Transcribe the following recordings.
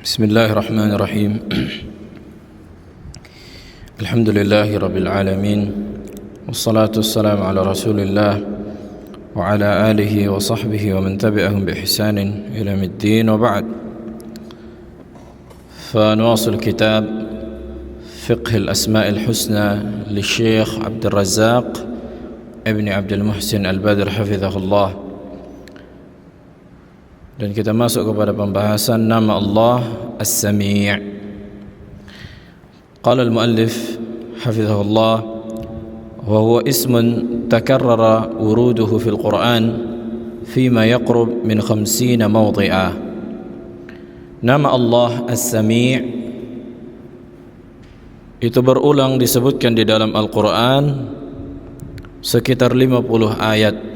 بسم الله الرحمن الرحيم الحمد لله رب العالمين والصلاة والسلام على رسول الله وعلى آله وصحبه ومن تبعهم بإحسان إلى يوم الدين وبعد. فنواصل كتاب فقه الأسماء الحسنى للشيخ عبد الرزاق ابن عبد المحسن البدر حفظه الله. Dan kita masuk kepada pembahasan nama Allah As-Sami'. Qala al-muallif hafizahullah wa huwa ismun takarrara wuruduhu fil Qur'an fima yaqrub min 50 mawdi'a. Nama Allah As-Sami' itu berulang disebutkan di dalam Al-Qur'an sekitar 50 ayat.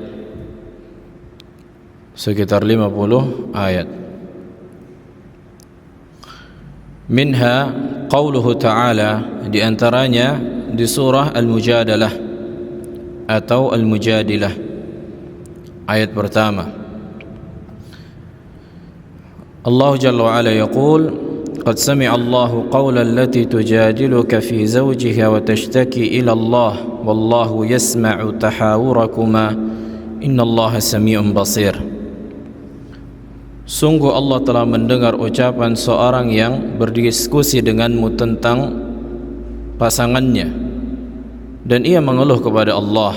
Sekitar 50 ayat. Minha qauluhu ta'ala, di antaranya di surah Al-Mujadalah atau Al-Mujadilah, ayat pertama. Allah Jalla wa Ala yaqul qad sami'a Allahu qawla allati tujadiluka fi zawjiha wa tashtaki ila Allah wallahu yasma'u tahawurakuma innallaha sami'un basir. Sungguh Allah telah mendengar ucapan seorang yang berdiskusi denganmu tentang pasangannya, dan ia mengeluh kepada Allah,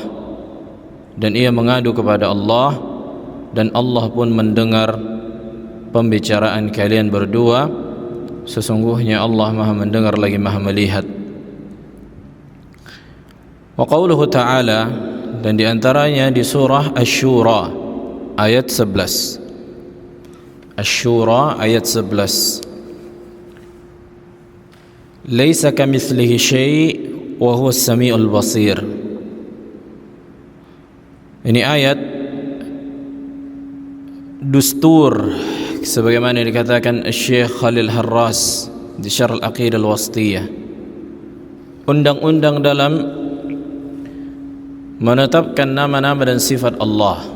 dan ia mengadu kepada Allah, dan Allah pun mendengar pembicaraan kalian berdua. Sesungguhnya Allah Maha mendengar lagi Maha melihat. Wa qauluhu ta'ala, dan di antaranya di surah Asy-Syura ayat 11. Asy-Syura ayat 11. Laisa kamitslihi syai' wa huwa as-sami'ul basir. Ini ayat dustur sebagaimana dikatakan Syekh Khalil Harras di Syarh Al-Aqidah Al-Wasthiyah. Undang-undang dalam menetapkan nama-nama dan sifat Allah.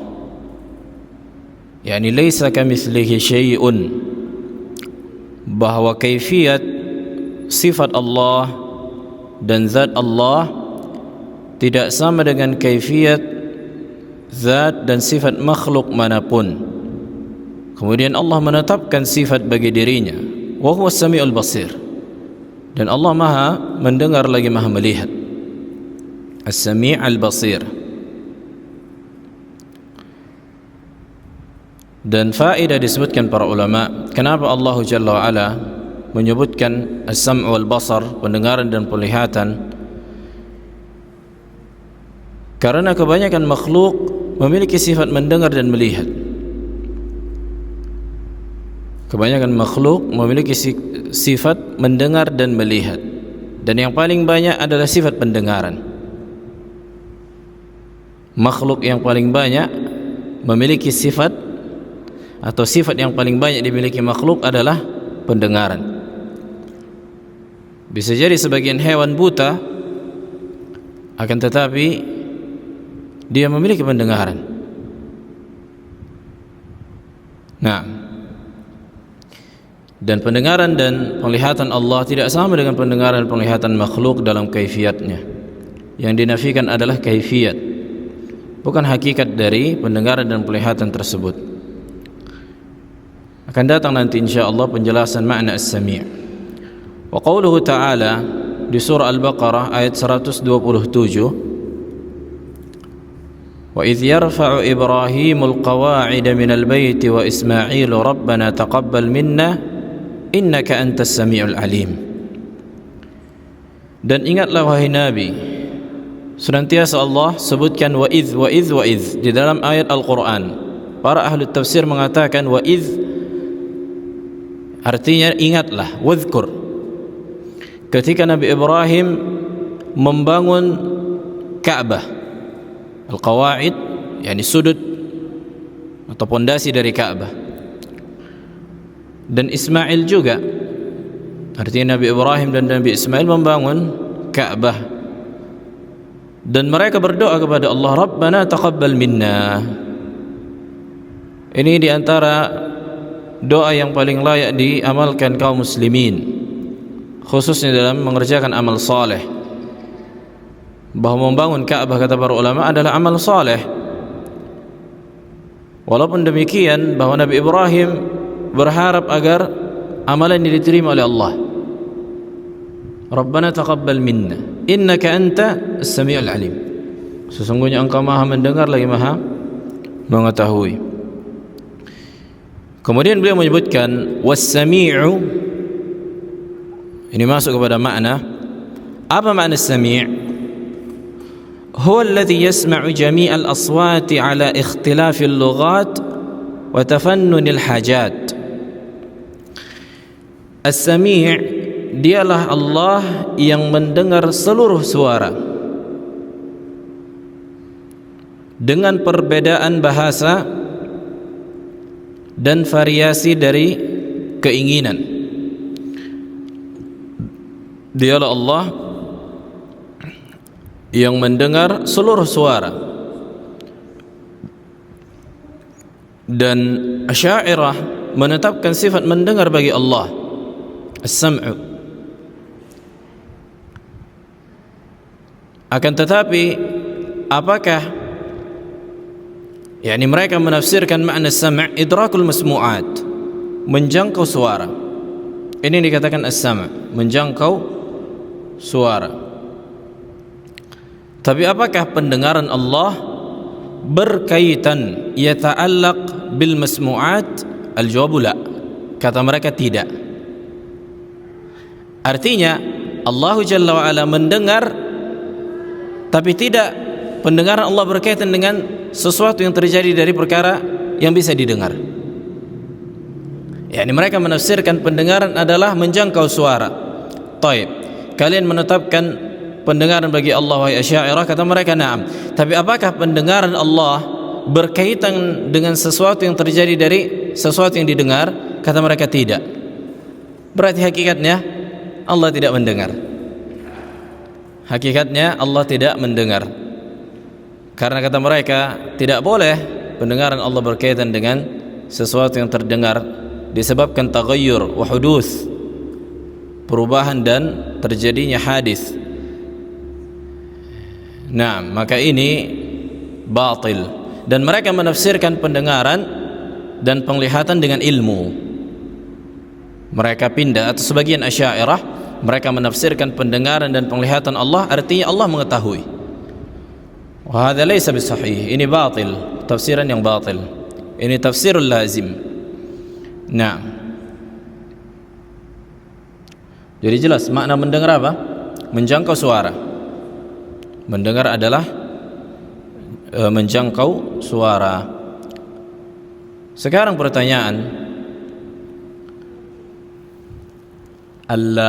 Yani laisa kamitslihi syai'un, bahwa kaifiyat sifat Allah dan zat Allah tidak sama dengan kaifiyat zat dan sifat makhluk manapun. Kemudian Allah menetapkan sifat bagi dirinya, wa huwa as-sami'ul basir, dan Allah Maha mendengar lagi Maha melihat. As-Sami' al-Basir. Dan faedah disebutkan para ulama, kenapa Allah Jalla wa'ala menyebutkan as-sam' wal basar, pendengaran dan penglihatan? Karena kebanyakan makhluk memiliki sifat mendengar dan melihat. Kebanyakan makhluk memiliki sifat mendengar dan melihat, dan yang paling banyak adalah sifat pendengaran. Makhluk yang paling banyak memiliki sifat, atau sifat yang paling banyak dimiliki makhluk adalah pendengaran. Bisa jadi sebagian hewan buta, akan tetapi dia memiliki pendengaran. Nah, dan pendengaran dan penglihatan Allah tidak sama dengan pendengaran dan penglihatan makhluk dalam kaifiatnya. Yang dinafikan adalah kaifiyat, bukan hakikat dari pendengaran dan penglihatan tersebut. Akan datang nanti insyaallah penjelasan makna as-sami'. Wa qauluhu ta'ala di surah Al-Baqarah ayat 127, wa idh yarfa'u Ibrahimul qawa'ida minal baiti wa Ismailu rabbana taqabbal minna innaka antas sami'ul alim. Dan ingatlah wahai Nabi, senantiasa Allah sebutkan wa idh di dalam ayat Al-Quran. Para ahli tafsir mengatakan wa idh artinya ingatlah, wadhkur, ketika Nabi Ibrahim membangun Ka'bah. Al-Qawa'id yakni sudut atau pondasi dari Ka'bah. Dan Ismail juga, artinya Nabi Ibrahim dan Nabi Ismail membangun Ka'bah. Dan mereka berdoa kepada Allah, Rabbana taqabbal minna. Ini diantara doa yang paling layak diamalkan kaum muslimin, khususnya dalam mengerjakan amal saleh. Bahwa membangun Ka'bah, kata para ulama, adalah amal saleh. Walaupun demikian, bahwa Nabi Ibrahim berharap agar amalan ini diterima oleh Allah. Rabbana taqabbal minna innaka anta as-sami'ul alim. Sesungguhnya Engkau Maha mendengar lagi Maha mengetahui. Kemudian beliau menyebutkan was-sami'u, ini masuk kepada makna. Apa makna as-sami'? Huwa alladhi yasma'u jami'al aswati ala ikhtilafil lughat wa tafannunil hajat. As-sami' dialah Allah yang mendengar seluruh suara dengan perbedaan bahasa dan variasi dari keinginan. Dialah Allah yang mendengar seluruh suara. Dan Asy'ariyah menetapkan sifat mendengar bagi Allah, as-sam'u. Akan tetapi apakah mereka menafsirkan makna as-sam' idrakul masmu'at, menjangkau suara. Ini dikatakan as-sam', menjangkau suara. Tapi apakah pendengaran Allah berkaitan yata'allaq bil masmu'at? Al-jawabu la. Kata mereka tidak. Artinya Allah Jalla wa Ala mendengar, tapi tidak pendengaran Allah berkaitan dengan sesuatu yang terjadi dari perkara yang bisa didengar. Mereka menafsirkan pendengaran adalah menjangkau suara. Taib, kalian menetapkan pendengaran bagi Allah wahai Asy'ariyah, kata mereka na'am. Tapi apakah pendengaran Allah berkaitan dengan sesuatu yang terjadi dari sesuatu yang didengar? Kata mereka tidak. Berarti hakikatnya Allah tidak mendengar. Hakikatnya Allah tidak mendengar. Karena kata mereka tidak boleh pendengaran Allah berkaitan dengan sesuatu yang terdengar, disebabkan taghayyur wa huduts, perubahan dan terjadinya hadis. Nah, maka ini batil. Dan mereka menafsirkan pendengaran dan penglihatan dengan ilmu. Mereka pindah, atau sebagian Asy'ariyah, mereka menafsirkan pendengaran dan penglihatan Allah artinya Allah mengetahui. Wa hadza laysa bisahih. Ini batil, tafsiran yang batil. Ini tafsirul lazim. Nah, jadi jelas makna mendengar apa? Menjangkau suara. Mendengar adalah menjangkau suara. Sekarang pertanyaan,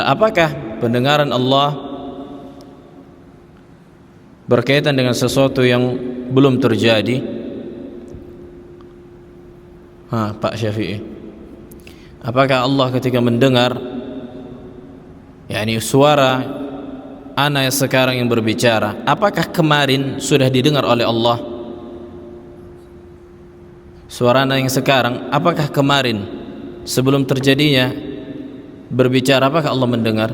apakah pendengaran Allah berkaitan dengan sesuatu yang belum terjadi? Pak Syafi'i, apakah Allah ketika mendengar suara ana yang sekarang yang berbicara, apakah kemarin sudah didengar oleh Allah? Suara ana yang sekarang, apakah kemarin sebelum terjadinya berbicara, apakah Allah mendengar?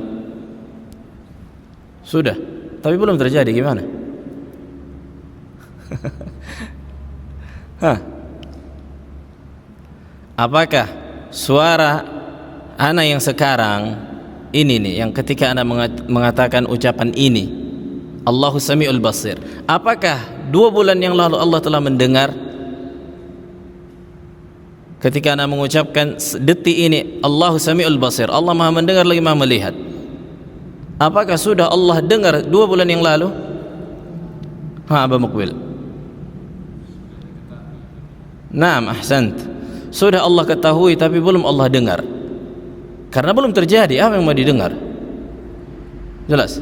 Sudah, tapi belum terjadi, gimana? Apakah suara ana yang sekarang ini nih, yang ketika anda mengatakan ucapan ini, Allahu Sami'ul Basir, apakah 2 bulan yang lalu Allah telah mendengar? Ketika anda mengucapkan detik ini Allahu Sami'ul Basir, Allah Maha mendengar lagi Maha melihat, apakah sudah Allah dengar 2 bulan yang lalu? Aba Muqbil, naam, ahsant. Sudah Allah ketahui tapi belum Allah dengar. Karena belum terjadi, apa yang mau didengar? Jelas.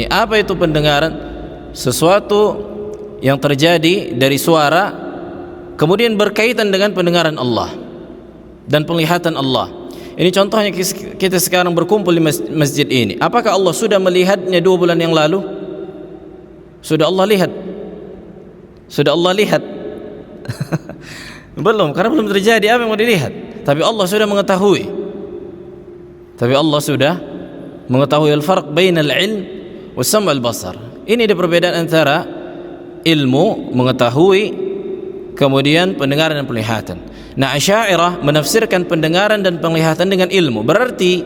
Apa itu pendengaran? Sesuatu yang terjadi dari suara kemudian berkaitan dengan pendengaran Allah dan penglihatan Allah. Ini contohnya kita sekarang berkumpul di masjid ini. Apakah Allah sudah melihatnya 2 bulan yang lalu? Sudah Allah lihat? Sudah Allah lihat? Belum, karena belum terjadi. Apa yang mau dilihat? tapi Allah sudah mengetahui. Tapi Allah sudah mengetahui al-farq bainal ilm was-sam' wal-basar. Ini ada perbedaan antara ilmu, mengetahui, kemudian pendengaran dan penglihatan. Nah, Asy'ariyah menafsirkan pendengaran dan penglihatan dengan ilmu. Berarti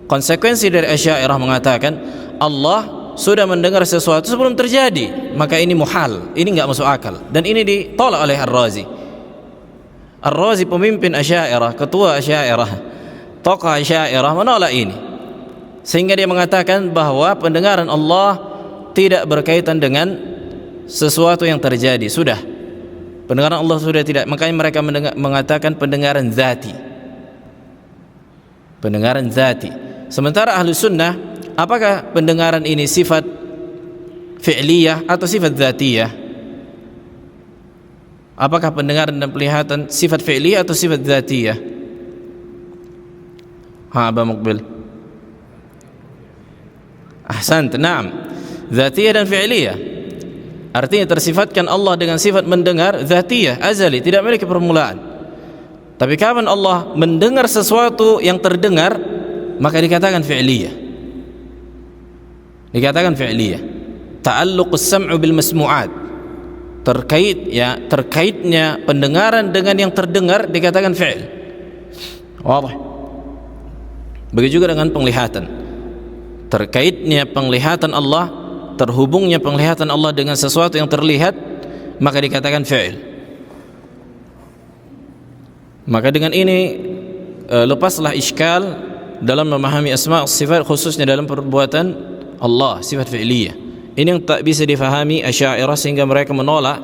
konsekuensi dari Asy'ariyah mengatakan Allah sudah mendengar sesuatu sebelum terjadi, maka ini muhal, ini enggak masuk akal. Dan ini ditolak oleh Ar-Razi. Ar-Razi pemimpin Asy'ariyah, ketua Asy'ariyah, tokoh Asy'ariyah menolak ini. Sehingga dia mengatakan bahwa pendengaran Allah tidak berkaitan dengan sesuatu yang terjadi. Sudah, pendengaran Allah sudah tidak. Makanya mereka mengatakan pendengaran zati. Pendengaran zati. Sementara ahlu sunnah, apakah pendengaran ini sifat fi'liyah atau sifat zatiyah? Apakah pendengaran dan penglihatan sifat fi'liyah atau sifat zatiyah? Abah Muqbil. Ahsant, na'am. Zatiyah dan fi'liyah. Artinya tersifatkan Allah dengan sifat mendengar zatiyah, azali, tidak memiliki permulaan. Tapi kapan Allah mendengar sesuatu yang terdengar, maka dikatakan fi'liyah. Dikatakan fi'liyah. Ta'alluqus sam'u bil masmu'at. Terkaitnya pendengaran dengan yang terdengar dikatakan fi'il. Wadah. Begitu juga dengan penglihatan. Terkaitnya penglihatan Allah, terhubungnya penglihatan Allah dengan sesuatu yang terlihat, maka dikatakan fi'il. Maka dengan ini lepaslah iskal dalam memahami asma' sifat, khususnya dalam perbuatan Allah, sifat fi'liyah. Ini yang tak bisa difahami Asy'ariyah sehingga mereka menolak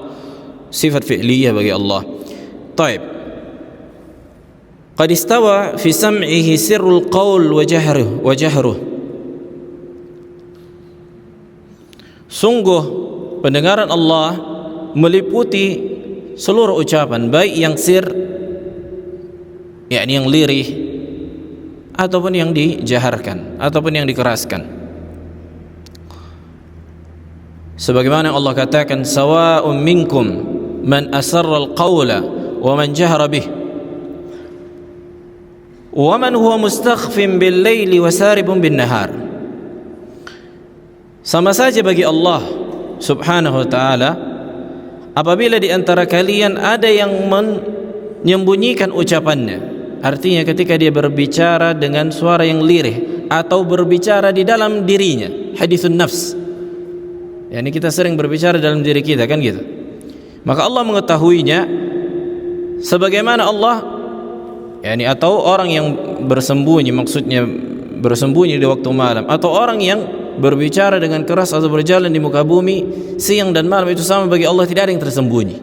sifat fi'liyah bagi Allah. Taib. Qad istawa fi sam'ihi sirrul qaul wa jahruh. Sungguh pendengaran Allah meliputi seluruh ucapan, baik yang sir, yakni yang lirih, ataupun yang dijaharkan, ataupun yang dikeraskan. Sebagaimana Allah katakan, sawa'un minkum man asarra al-qawla wa man jahara bih wa man huwa mustakhfin bil-laili wa saribun bin-nahar. Sama saja bagi Allah Subhanahu wa ta'ala apabila di antara kalian ada yang menyembunyikan ucapannya. Artinya ketika dia berbicara dengan suara yang lirih atau berbicara di dalam dirinya, hadithun nafs. Yani kita sering berbicara dalam diri kita, kan gitu. Maka Allah mengetahuinya, sebagaimana Allah, yani atau orang yang bersembunyi, maksudnya bersembunyi di waktu malam, atau orang yang berbicara dengan keras atau berjalan di muka bumi siang dan malam, itu sama bagi Allah, tidak ada yang tersembunyi.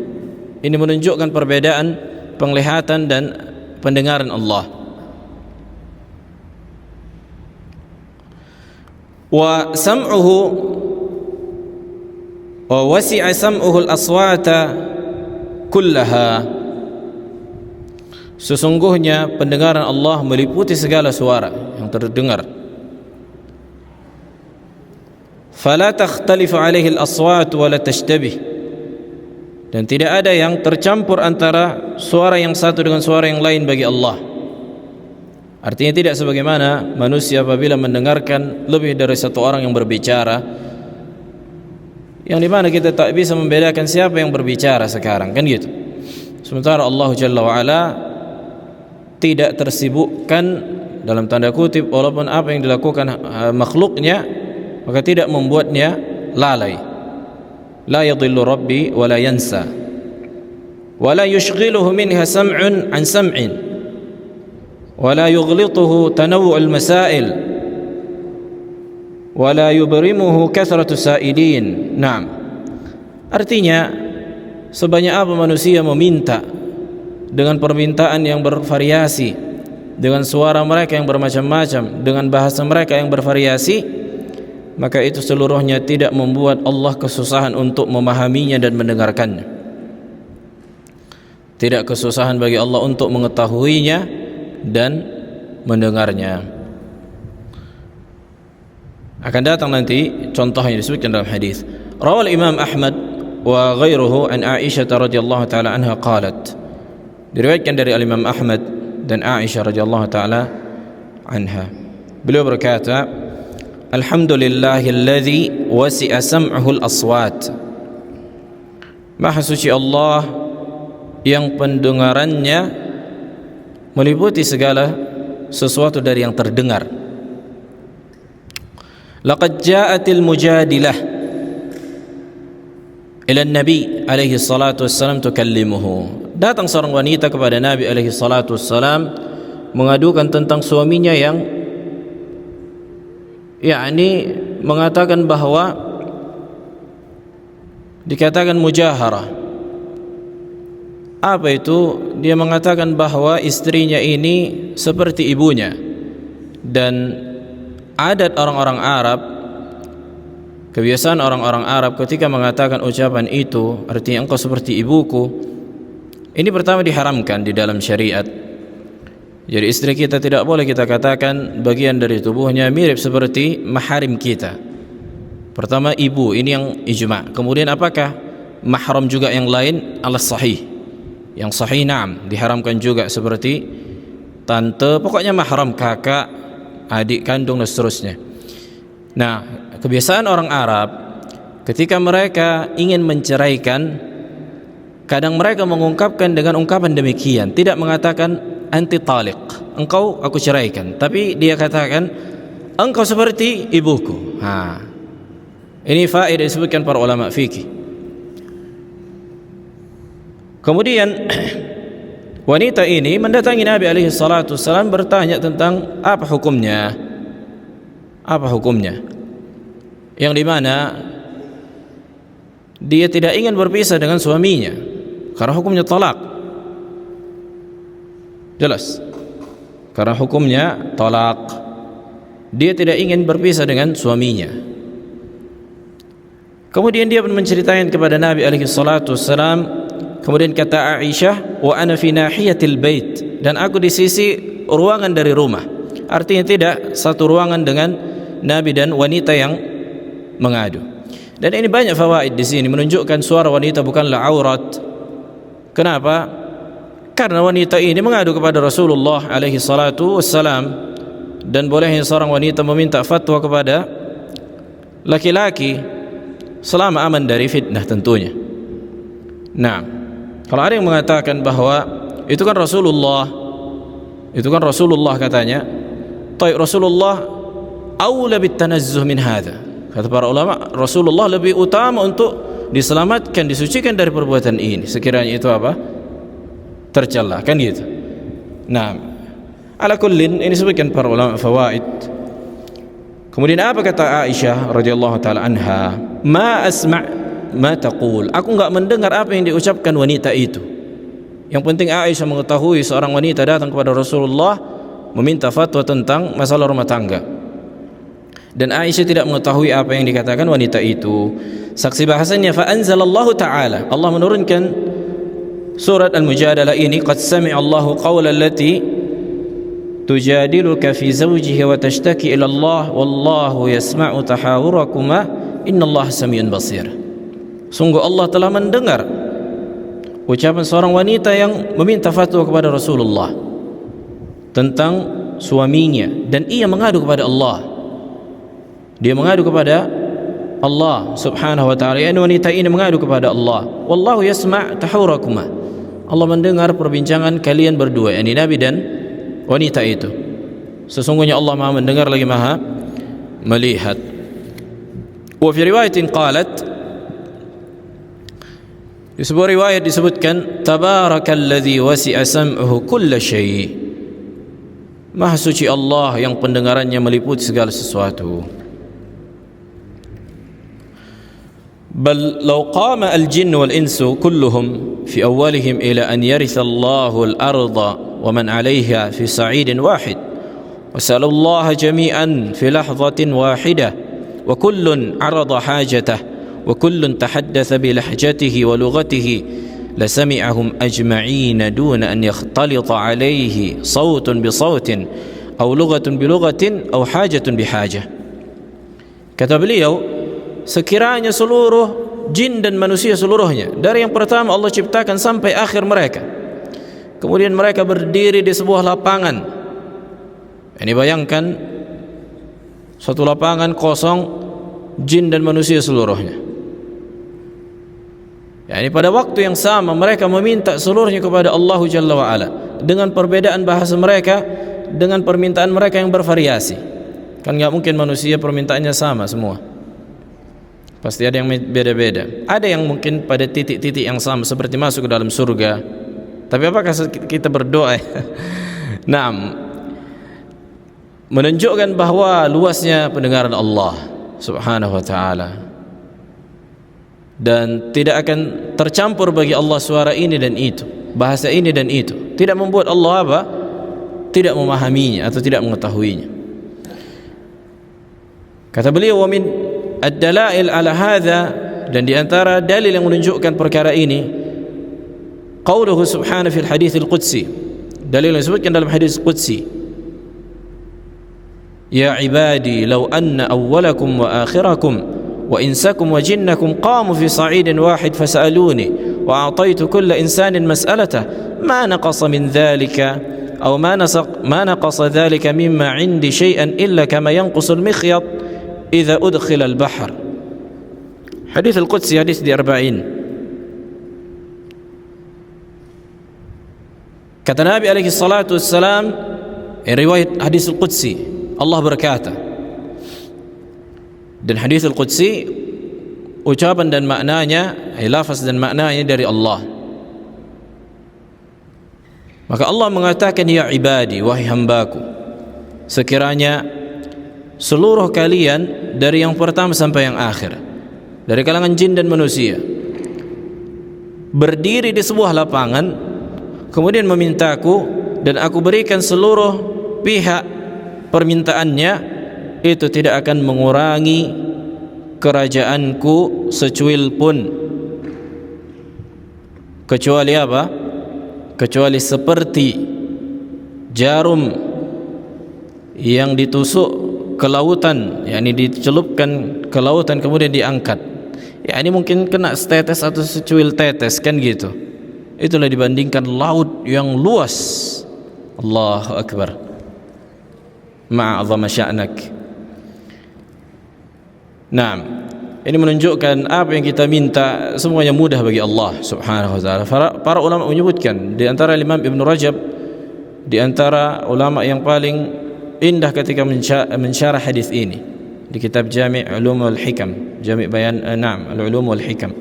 Ini menunjukkan perbedaan penglihatan dan pendengaran Allah. Wa sam'uhu wa wasi'a sam'uhu al-aswata kullaha. Sesungguhnya pendengaran Allah meliputi segala suara yang terdengar. Fala takhtalifu alaihi al-aswat wa la tashtabih. Dan tidak ada yang tercampur antara suara yang satu dengan suara yang lain bagi Allah. Artinya tidak sebagaimana manusia apabila mendengarkan lebih dari satu orang yang berbicara, yang dimana kita tak bisa membedakan siapa yang berbicara sekarang, kan gitu. Sementara Allah Jalla wa'ala tidak tersibukkan dalam tanda kutip, walaupun apa yang dilakukan makhluknya, maka tidak membuatnya lalai. La yadhillu rabbi wa la yansa wa la yushghiluhu minha sam'un an sam'in wa la yughlituhu tanawwu' al-masail wa la yubrimuhu kathratu sa'ilin. Naam. Artinya sebanyak apa manusia meminta dengan permintaan yang bervariasi, dengan suara mereka yang bermacam-macam, dengan bahasa mereka yang bervariasi, maka itu seluruhnya tidak membuat Allah kesusahan untuk memahaminya dan mendengarkannya. Tidak kesusahan bagi Allah untuk mengetahuinya dan mendengarnya. Akan datang nanti contohnya disebutkan dalam hadis. Rawal Imam Ahmad wa ghairuhu an Aisyah radhiyallahu taala anha qalat. Diriwayatkan dari Imam Ahmad dan Aisyah radhiyallahu taala anha. Beliau berkata, Alhamdulillahilladzi wasi'a sam'uhu al-aswat. Maha suci Allah yang pendengarannya meliputi segala sesuatu dari yang terdengar. Laqad ja'atil mujadilah ila Nabi alaihi salatu wassalam tukallimuhu. Datang seorang wanita kepada Nabi alaihi salatu wassalam mengadukan tentang suaminya yang mengatakan bahwa dikatakan mujaharah. Apa itu? Dia mengatakan bahwa istrinya ini seperti ibunya, dan adat orang-orang Arab, kebiasaan orang-orang Arab ketika mengatakan ucapan itu, artinya engkau seperti ibuku, ini pertama diharamkan di dalam syariat. Jadi istri kita tidak boleh kita katakan bagian dari tubuhnya mirip seperti maharim kita. Pertama ibu, ini yang ijma'. Kemudian apakah mahram juga yang lain? Ala sahih. Yang sahih na'am, diharamkan juga seperti tante, pokoknya mahram, kakak, adik kandung dan seterusnya. Nah, kebiasaan orang Arab ketika mereka ingin menceraikan, kadang mereka mengungkapkan dengan ungkapan demikian, tidak mengatakan anti taliq, engkau aku ceraikan, tapi dia katakan engkau seperti ibuku. Ini faedah disebutkan para ulama fikih. Kemudian wanita ini mendatangi Nabi alaihi salatu wasallam bertanya tentang apa hukumnya. Apa hukumnya? Yang dimana dia tidak ingin berpisah dengan suaminya karena hukumnya talak. Jelas, karena hukumnya talak. Dia tidak ingin berpisah dengan suaminya. Kemudian dia pun menceritakan kepada Nabi alaihi salatu wassalam. Kemudian kata Aisyah, wa ana fi nahiyatil bait, dan aku di sisi ruangan dari rumah. Artinya tidak satu ruangan dengan Nabi dan wanita yang mengadu. Dan ini banyak fawaid di sini, menunjukkan suara wanita bukanlah aurat. Kenapa? Karena wanita ini mengadu kepada Rasulullah alaihi salatu wassalam, dan bolehnya seorang wanita meminta fatwa kepada laki-laki selama aman dari fitnah tentunya. Nah, kalau ada yang mengatakan bahwa itu kan Rasulullah katanya, taib Rasulullah aula bitanazzuh min hadha. Kata para ulama, Rasulullah lebih utama untuk diselamatkan, disucikan dari perbuatan ini. Sekiranya itu apa? Tercela, kan gitu. Nah, ala kullin, ini sebutkan para ulama fawaid. Kemudian apa kata Aisyah radhiyallahu taala anha? Ma asma' ma taqul. Aku enggak mendengar apa yang diucapkan wanita itu. Yang penting Aisyah mengetahui seorang wanita datang kepada Rasulullah meminta fatwa tentang masalah rumah tangga, dan Aisyah tidak mengetahui apa yang dikatakan wanita itu. Saksi bahasanya, fa anzalallahu ta'ala, Allah menurunkan surat Al-Mujadalah ini, qad sami'a Allahu qawla allati tujadiluka fi zawjiha wa tashtaki ila Allah wallahu yasma'u tahawurakuma innallaha samiun basir. Sungguh Allah telah mendengar ucapan seorang wanita yang meminta fatwa kepada Rasulullah tentang suaminya, dan ia mengadu kepada Allah. Dia mengadu kepada Allah subhanahu wa ta'ala. Yani wanita ini mengadu kepada Allah. Wallahu yasma' tahawurakuma. Allah mendengar perbincangan kalian berdua, yakni Nabi dan wanita itu. Sesungguhnya Allah Maha mendengar lagi Maha melihat. Wa fi riwayatin qalat, di sebuah riwayat disebutkan, tabarakalladzi wasi'a sam'uhu kulla syai'. Maha suci Allah yang pendengarannya meliputi segala sesuatu. بل لو قام الجن والإنس كلهم في أولهم إلى أن يرث الله الأرض ومن عليها في صعيد واحد وسألوا الله جميعا في لحظة واحدة وكل عرض حاجته وكل تحدث بلهجته ولغته لسمعهم أجمعين دون أن يختلط عليه صوت بصوت أو لغة بلغة أو حاجة بحاجة. Kata beliau, sekiranya seluruh jin dan manusia seluruhnya, dari yang pertama Allah ciptakan sampai akhir mereka, kemudian mereka berdiri di sebuah lapangan. Ini bayangkan suatu lapangan kosong, jin dan manusia seluruhnya. Yani pada waktu yang sama mereka meminta seluruhnya kepada Allah Jalla wa Ala, dengan perbedaan bahasa mereka, dengan permintaan mereka yang bervariasi. Kan enggak mungkin manusia permintaannya sama semua. Pasti ada yang beda-beda. Ada yang mungkin pada titik-titik yang sama seperti masuk ke dalam surga. Tapi apakah kita berdoa? Nah, menunjukkan bahwa luasnya pendengaran Allah Subhanahu wa taala. Dan tidak akan tercampur bagi Allah suara ini dan itu, bahasa ini dan itu. Tidak membuat Allah apa? Tidak memahaminya atau tidak mengetahuinya. Kata beliau, wa min ad-dalail ala hadza, dan di antara dalil yang menunjukkan perkara ini, qauluhu subhanahu fil hadits al-qudsi, dalil yang disebutkan dalam hadis qudsi, ya ibadi law anna awwalakum wa akhirakum wa insakum wa jinnakum qamu fi sa'idin wahid fas'aluni wa a'taitu kulla insanin mas'alatahu ma naqasa min dhalika aw ma naqasa dhalika mimma 'indi shay'an illa kama yanqusu al-mikhyat idza udkhila al-bahr. Hadis al-qudsi, hadis di 40. Kata Nabi alaihi salatu wassalam, riwayat hadis al-qudsi, Allah berkata, dan hadis al-qudsi ucapan dan maknanya, lafaz dan maknanya dari Allah. Maka Allah mengatakan, ya ibadi, wahai hambaku, sekiranya seluruh kalian dari yang pertama sampai yang akhir, dari kalangan jin dan manusia, berdiri di sebuah lapangan, kemudian memintaku, dan aku berikan seluruh pihak permintaannya, itu tidak akan mengurangi kerajaanku secuil pun, kecuali apa? Kecuali seperti jarum yang ditusuk ke lautan, yakni dicelupkan ke lautan kemudian diangkat. Ya, ini mungkin kena setetes atau secuil tetes, kan gitu. Itulah dibandingkan laut yang luas. Allahu akbar. Ma'azama sya'nak. Nah, ini menunjukkan apa yang kita minta semuanya mudah bagi Allah Subhanahu wa taala. Para ulama menyebutkan, di antara Imam Ibn Rajab, di antara ulama yang paling indah ketika mensyarah hadis ini di kitab Jami' Ulum wal Hikam, Jami' Bayan al-Ulum wal Hikam,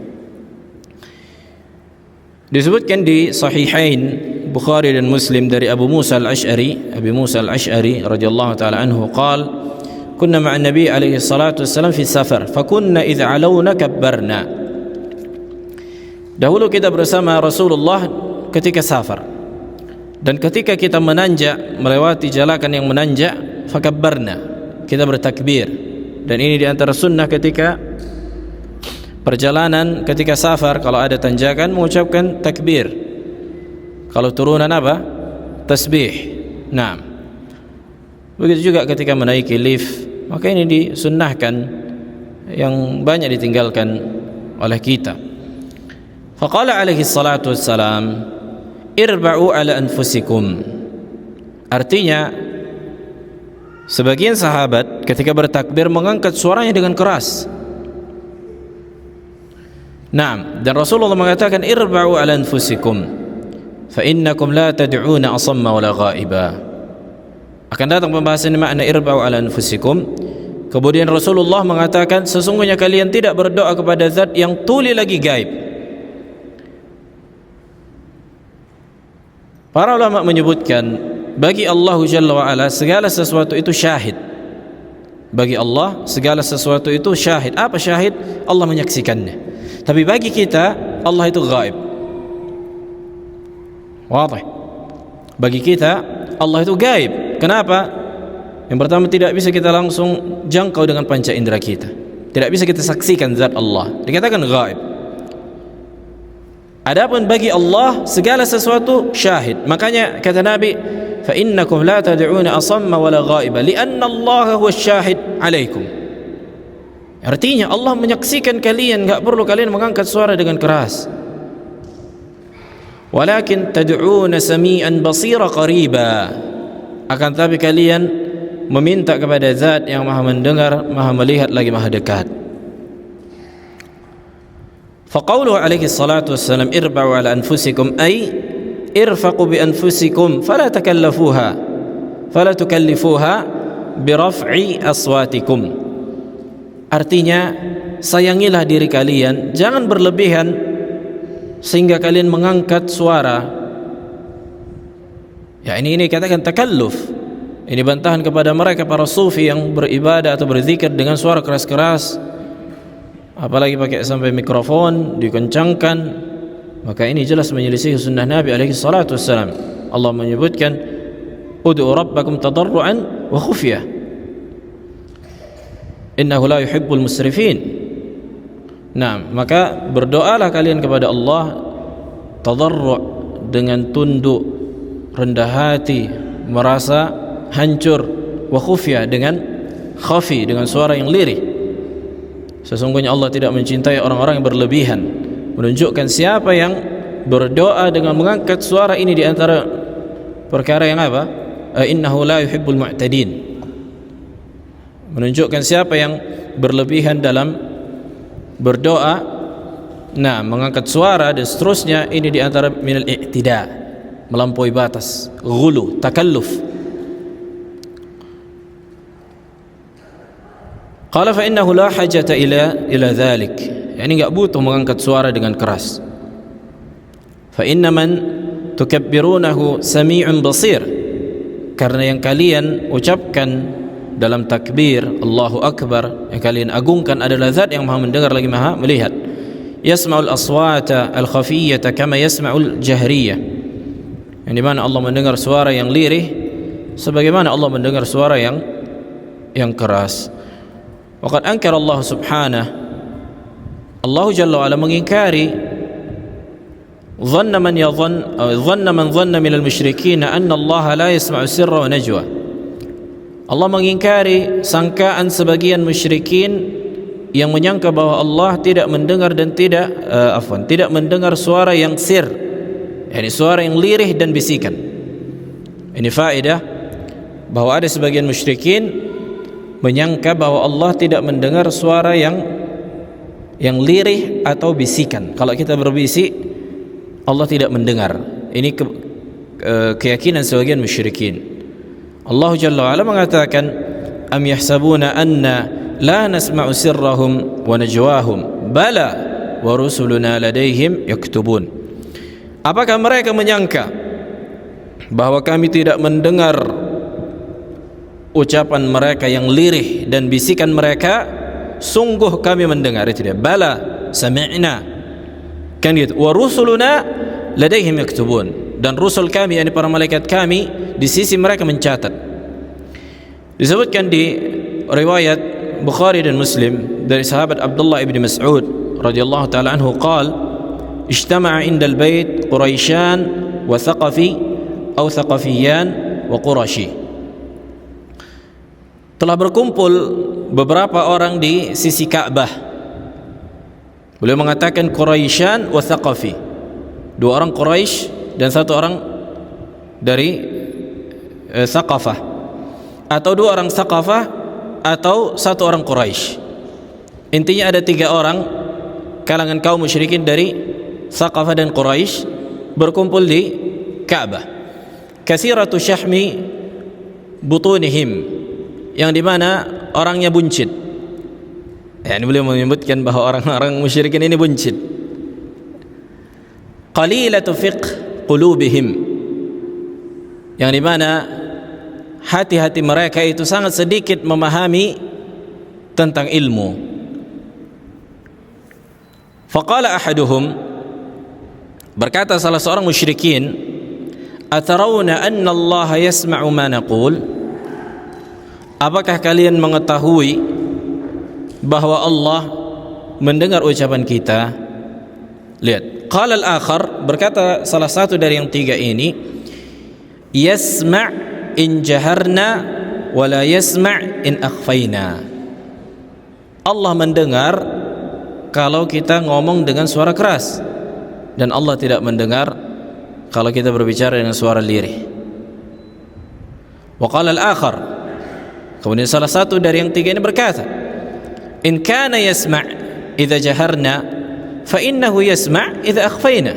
disebutkan di Sahihain Bukhari dan Muslim dari Abu Musa al-Ash'ari, radhiyallahu taala anhu, qala kunna ma'an nabi alaihi salatu wassalam fi safar fakunna idza alawna kabbarna. Dahulu kita bersama Rasulullah ketika safar, dan ketika kita menanjak, melewati jalakan yang menanjak, fakabbarna, kita bertakbir. Dan ini di antara sunnah ketika perjalanan, ketika safar, kalau ada tanjakan mengucapkan takbir, kalau turunan apa? Tasbih. Nah, begitu juga ketika menaiki lift, maka ini disunnahkan, yang banyak ditinggalkan oleh kita. Faqala alaihi salatu wassalam, irba'u ala anfusikum. Artinya, sebagian sahabat ketika bertakbir mengangkat suaranya dengan keras. Nah, dan Rasulullah mengatakan, irba'u ala anfusikum fa innakum la tad'una asamma wala ghaiba. Akan datang pembahasan makna irba'u ala anfusikum. Kemudian Rasulullah mengatakan, sesungguhnya kalian tidak berdoa kepada zat yang tuli lagi gaib. Para ulama menyebutkan, bagi Allah Jalla wa Ala segala sesuatu itu syahid. Bagi Allah segala sesuatu itu syahid. Apa syahid? Allah menyaksikannya. Tapi bagi kita, Allah itu gaib. Wadih. Bagi kita, Allah itu gaib. Kenapa? Yang pertama, tidak bisa kita langsung jangkau dengan panca indera kita. Tidak bisa kita saksikan zat Allah. Dikatakan gaib. Adapun bagi Allah segala sesuatu syahid. Makanya kata Nabi, fa innakum la tad'una asamma wala ghaiba li'anna Allah huwa syahid 'alaikum. Artinya Allah menyaksikan kalian, enggak perlu kalian mengangkat suara dengan keras. Walakin tad'una sami'an basira qariba, akan tapi kalian meminta kepada zat yang maha mendengar, maha melihat lagi maha dekat. Faqauluhu alaihi salatu wassalam irba'u ala anfusikum ay irfaqu bi anfusikum fala tukallifuha biraf'i aswatikum. Artinya, sayangilah diri kalian, jangan berlebihan sehingga kalian mengangkat suara. Ya, ini katakan takalluf. Ini bantahan kepada mereka para sufi yang beribadah atau berzikir dengan suara keras-keras, apalagi pakai sampai mikrofon dikencangkan. Maka ini jelas menyelisih sunnah Nabi alaihi salatu wassalam. Allah menyebutkan ud'u rabbakum tadarruan wa khufyah innahu la yuhibbul musrifin. Nah, maka berdoalah kalian kepada Allah tadarru' dengan tunduk, rendah hati, merasa hancur, wa khufya dengan khafi, dengan suara yang lirih. Sesungguhnya Allah tidak mencintai orang-orang yang berlebihan. Menunjukkan siapa yang berdoa dengan mengangkat suara ini di antara perkara yang apa? Innahu la yuhibbul mu'tadin. Menunjukkan siapa yang berlebihan dalam berdoa, nah, mengangkat suara dan seterusnya, ini di antara minal i'tida, melampaui batas, ghulu, takalluf. Qala fa innahu la hajata ila dhalik, yani enggak butuh mengangkat suara dengan keras. Fa inna man tukabbirunahu sami'un basir, karena yang kalian ucapkan dalam takbir Allahu Akbar, yang kalian agungkan adalah zat yang maha mendengar lagi maha melihat. Yasma'ul aswata al-khafiyyata kama yasma'ul jahriyah, yang dimana Allah mendengar suara yang lirih sebagaimana Allah mendengar suara yang keras. Waqad ankara Allah subhanahu, Allah jalla wa ala mengingkari dhanna man dhanna minal musyrikin anna Allah la yasma'u sirra wa najwa. Allah mengingkari sangkaan sebagian musyrikin yang menyangka bahwa Allah tidak mendengar dan tidak mendengar suara yang sir, yakni suara yang lirih dan bisikan. Ini faedah bahwa ada sebagian musyrikin menyangka bahwa Allah tidak mendengar suara yang lirih atau bisikan. Kalau kita berbisik, Allah tidak mendengar. Ini keyakinan sebagian musyrikin. Allah Jalla wa'ala mengatakan am yahsabuna anna la nasma'u sirrahum wa najwahum bala wa rusuluna ladaihim yaktubun. Apakah mereka menyangka bahwa kami tidak mendengar ucapan mereka yang lirih dan bisikan mereka? Sungguh kami mendengar. Itu dia, bala sami'na, kan gitu. Wa rusuluna ladaihim yaktubun, dan rusul kami, yakni para malaikat kami, di sisi mereka mencatat. Disebutkan di riwayat Bukhari dan Muslim dari sahabat Abdullah ibn Mas'ud radhiyallahu ta'ala anhu qala ijtama'a indal bait Quraisyan wa Thaqafi atau Thaqafiyan wa Qurashi. Telah berkumpul beberapa orang di sisi Ka'bah. Beliau mengatakan Quraisyan wa Thaqafi, dua orang Quraisy dan satu orang dari Thaqafah, atau dua orang Thaqafah atau satu orang Quraisy. Intinya ada tiga orang kalangan kaum musyrikin dari Thaqafah dan Quraisy berkumpul di Ka'bah. Katsiratu syahmi butunihim, yang dimana orangnya buncit. Ini beliau menyebutkan bahwa orang-orang musyrikin ini buncit. Qalilatu fiqh qulubihim, yang dimana hati-hati mereka itu sangat sedikit memahami tentang ilmu. Faqala ahaduhum, berkata salah seorang musyrikin, atarawna anna Allah yasma'u ma naqul, apakah kalian mengetahui bahwa Allah mendengar ucapan kita? Lihat, qala al-akhar, berkata salah satu dari yang tiga ini, yasma' in jaharna wa la yasma' in akhfayna. Allah mendengar kalau kita ngomong dengan suara keras, dan Allah tidak mendengar kalau kita berbicara dengan suara lirih. Wa qala al-akhar, kemudian salah satu dari yang tiga ini berkata, in kana yasma' idza jaharna fa innahu yasma' idza akhfayna.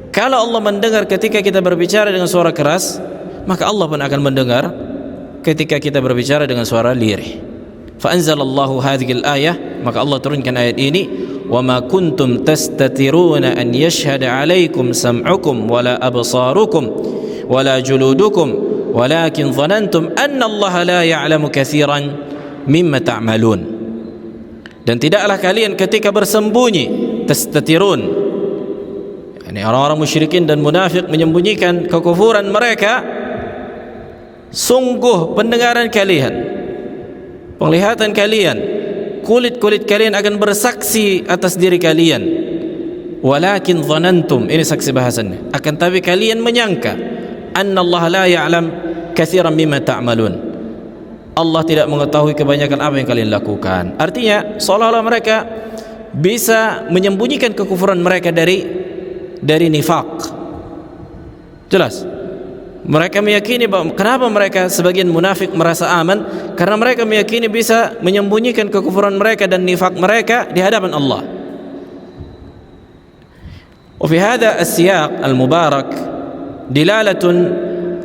Kalau Allah mendengar ketika kita berbicara dengan suara keras, maka Allah pun akan mendengar ketika kita berbicara dengan suara lirih. Fa anzalallahu hadhihi al-ayah, maka Allah turunkan ayat ini, wa ma kuntum tastatiruna an yashhada 'alaikum sam'ukum wala absarukum wala juludukum walakin dhanantum anna Allah la ya'lamu katsiran mimma ta'malun. Dan tidaklah kalian ketika bersembunyi, tastatirun, yani orang-orang musyrikin dan munafik menyembunyikan kekufuran mereka, sungguh pendengaran kalian, penglihatan kalian, kulit-kulit kalian akan bersaksi atas diri kalian. Walakin dhanantum, ini saksi bahasannya, akan tapi kalian menyangka, anna Allah la ya'lam katsiran mimma ta'malun, Allah tidak mengetahui kebanyakan apa yang kalian lakukan. Artinya seolah-olah mereka bisa menyembunyikan kekufuran mereka dari nifaq. Jelas, mereka meyakini bahwa kenapa mereka sebagian munafik merasa aman, karena mereka meyakini bisa menyembunyikan kekufuran mereka dan nifaq mereka di hadapan Allah. Wa fi hadha as-siyaq al-mubarak dilalatun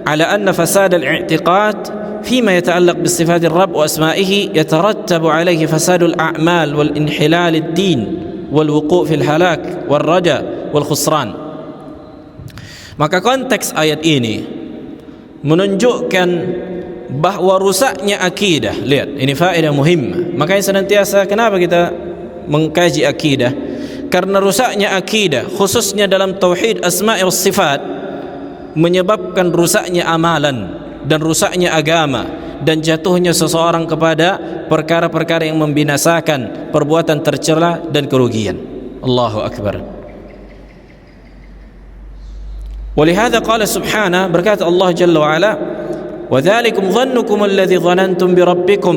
ala anna fasad al-i'tiqad فيما يتعلق بصفات الرب وأسمائه يترتب عليه فساد الأعمال والانحلال الدين والوقوع في الهلاك والرجاء والخسران. Maka konteks ayat ini menunjukkan bahwa rusaknya akidah. Lihat, ini faedah muhim. Makanya senantiasa kenapa kita mengkaji akidah? Karena rusaknya akidah, khususnya dalam tauhid asma' wa sifat, menyebabkan rusaknya amalan dan rusaknya agama dan jatuhnya seseorang kepada perkara-perkara yang membinasakan, perbuatan tercela dan kerugian. Allahu akbar. Walihada qala subhanahu, berkata Allah jalla wa ala, wa dzalikum dhannukum alladhi dhanantum bi rabbikum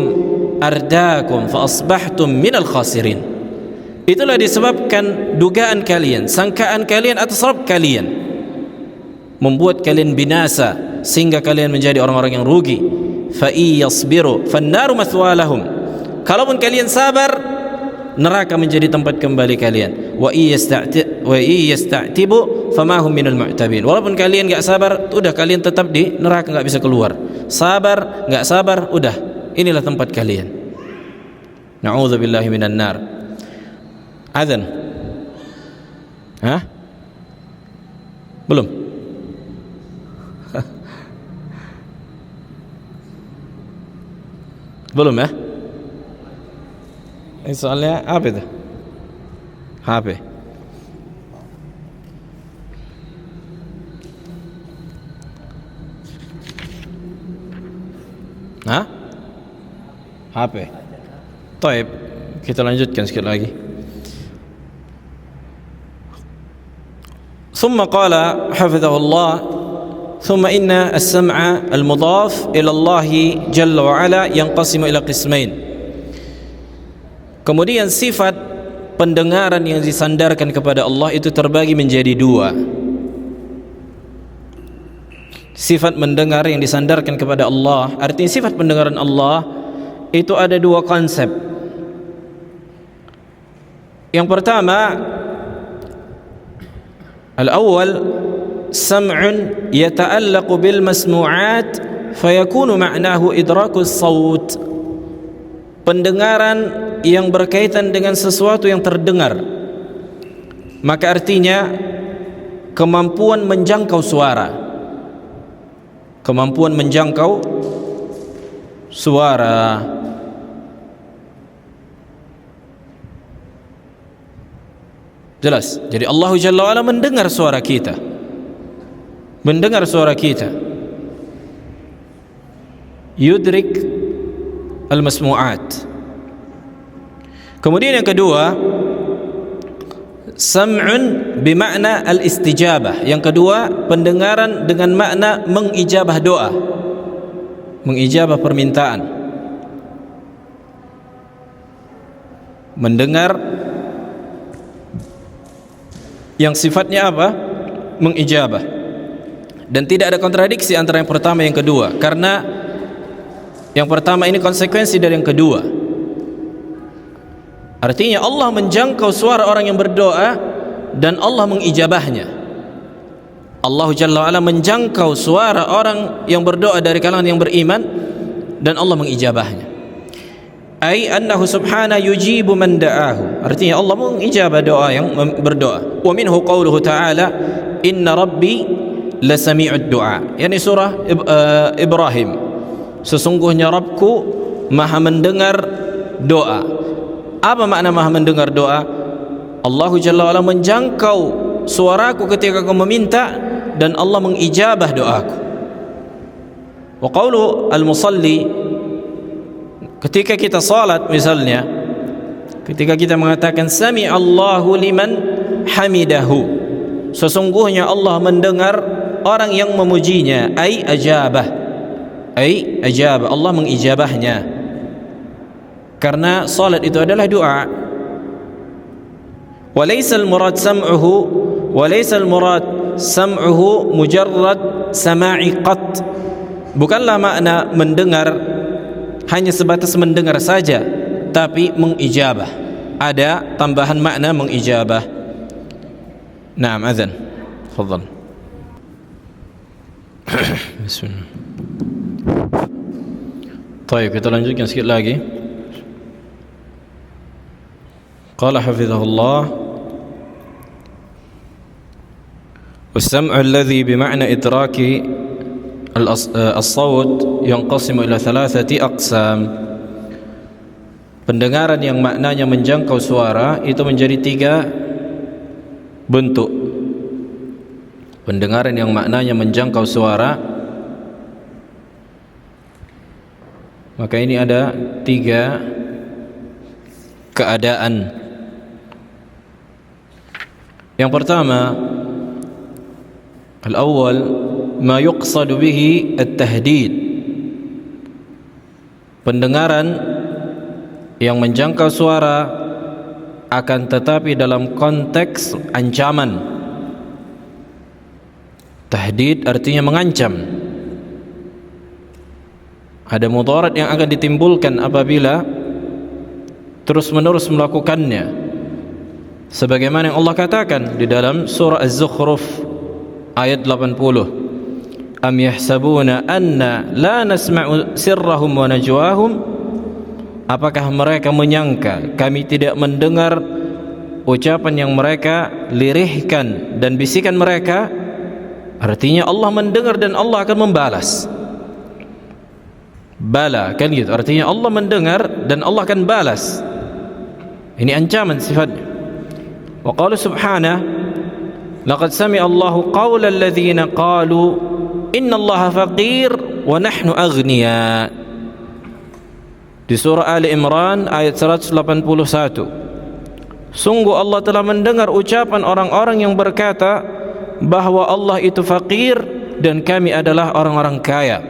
ardaakum fa asbahtum minal khasirin. Itulah disebabkan dugaan kalian, sangkaan kalian atas Rabb kalian, membuat kalian binasa sehingga kalian menjadi orang-orang yang rugi. Fa iyasbiru fannaru mathwalahum, kalaupun kalian sabar, neraka menjadi tempat kembali kalian. Wa iyasta'tibu famahum minal mu'tabin, walaupun kalian enggak sabar, udah kalian tetap di neraka, enggak bisa keluar. Sabar enggak sabar, udah inilah tempat kalian. Na'udzubillahi minan nar. Adzan. Hah? Belum? Belum ya? Ini soalnya apa itu? HP. Hah? HP. Taib, kita lanjutkan sekali lagi. ثم قال حفظه الله ثم إن السمع المضاف إلى الله جل وعلا ينقسم إلى قسمين. Kemudian sifat pendengaran yang disandarkan kepada Allah itu terbagi menjadi dua. Sifat mendengar yang disandarkan kepada Allah, artinya sifat pendengaran Allah itu ada dua konsep. Yang pertama, al-awwal sam'un yata'allaqu bil masmu'at fayakunu ma'nahu idrakus saut, pendengaran yang berkaitan dengan sesuatu yang terdengar, maka artinya kemampuan menjangkau suara, kemampuan menjangkau suara. Jelas, jadi Allah Jalla wa'ala mendengar suara kita, mendengar suara kita, yudrik al-masmu'at. Kemudian yang kedua, sam'un bimakna al-istijabah. Yang kedua, pendengaran dengan makna mengijabah doa, mengijabah permintaan. Mendengar yang sifatnya apa? Mengijabah. Dan tidak ada kontradiksi antara yang pertama dan yang kedua, karena yang pertama ini konsekuensi dari yang kedua. Artinya Allah menjangkau suara orang yang berdoa dan Allah mengijabahnya. Allah Jalla wa'ala menjangkau suara orang yang berdoa dari kalangan yang beriman dan Allah mengijabahnya. Ai annahu subhana yujibu man da'ahu. Artinya Allah mengijabah doa yang berdoa. Wa minhu qauluhu ta'ala inna rabbi lasami'ud du'a. Yani surah Ibrahim. Sesungguhnya Rabbku maha mendengar doa. Apa makna maha mendengar doa? Allah Jalla wa'ala menjangkau suaraku ketika aku meminta dan Allah mengijabah doaku. Wa qawlu al-musalli, ketika kita salat misalnya, ketika kita mengatakan sami Allahu liman hamidahu, sesungguhnya Allah mendengar orang yang memujinya, ai ajabah, Allah mengijabahnya. Karena salat itu adalah doa. Walaysa al-murad sam'uhu, walaysa al-murad sam'uhu mujarrad sama'i qat. Bukanlah makna mendengar hanya sebatas mendengar saja, tapi mengijabah. Ada tambahan makna mengijabah. Naam, azan. Tafadhal. Bismillah. Baik, kita lanjutkan sikit lagi. Qala hafizahullah والسمع الذي بمعنى إدراك الصوت ينقسم إلى 3 أقسام. Pendengaran yang maknanya menjangkau suara itu menjadi 3 bentuk. Pendengaran yang maknanya menjangkau suara, maka ini ada 3 keadaan. Yang pertama, al-awwal ma yuqsadu bihi at-tahdid. Pendengaran yang menjangkau suara akan tetapi dalam konteks ancaman. Tahdid artinya mengancam. Ada mudarat yang akan ditimbulkan apabila terus-menerus melakukannya. Sebagaimana yang Allah katakan di dalam surah Az-Zukhruf ayat 80. Am yahsabuna anna la nasma'u sirrahum wa najwahum. Apakah mereka menyangka kami tidak mendengar ucapan yang mereka lirihkan dan bisikan mereka? Artinya Allah mendengar dan Allah akan membalas. Bala, kan gitu. Artinya Allah mendengar dan Allah akan balas. Ini ancaman sifatnya. Wa qala subhanahu laqad sami'a Allahu qawla alladhina qalu inna Allaha faqir wa nahnu aghniya. Di surah Ali Imran ayat 181. Sungguh Allah telah mendengar ucapan orang-orang yang berkata bahwa Allah itu fakir dan kami adalah orang-orang kaya,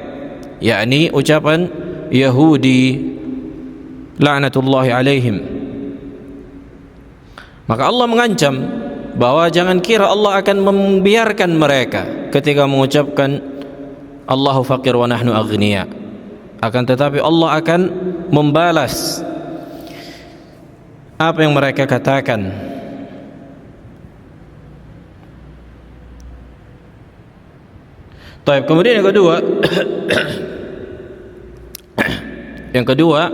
yakni ucapan Yahudi la'natullahi alaihim. Maka Allah mengancam bahwa jangan kira Allah akan membiarkan mereka ketika mengucapkan Allahu faqir wa nahnu aghniya. Akan tetapi Allah akan membalas apa yang mereka katakan. Baik, kemudian yang kedua yang kedua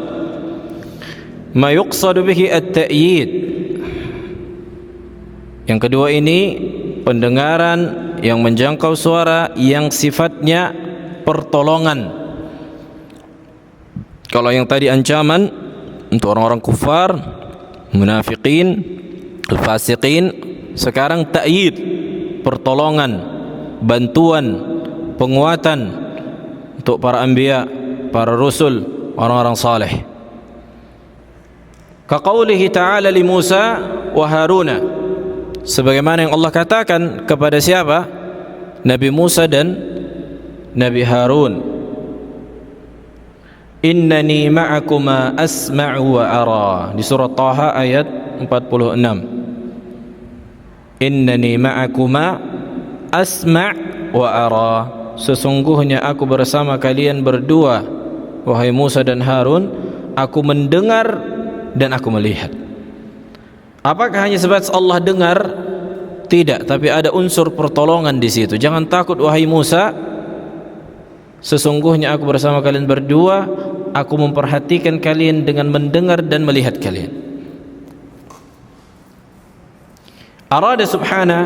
ma yuqsadu bihi at-ta'yid. Yang kedua ini pendengaran yang menjangkau suara yang sifatnya pertolongan. Kalau yang tadi ancaman untuk orang-orang kufar, munafiqin, al-fasiqin, sekarang ta'yid, pertolongan, bantuan, penguatan untuk para anbiya, para rasul, orang-orang saleh. Kaqaulihi ta'ala li Musa wa Haruna, sebagaimana yang Allah katakan kepada siapa? Nabi Musa dan Nabi Harun. Innani ma'akuma asma'u wa ara. Di surah Taha ayat 46. Innani ma'akuma asma' wa ara, sesungguhnya aku bersama kalian berdua wahai Musa dan Harun, aku mendengar dan aku melihat. Apakah hanya sebatas Allah dengar? Tidak, tapi ada unsur pertolongan di situ. Jangan takut wahai Musa, sesungguhnya aku bersama kalian berdua, aku memperhatikan kalian dengan mendengar dan melihat kalian. Arada subhanahu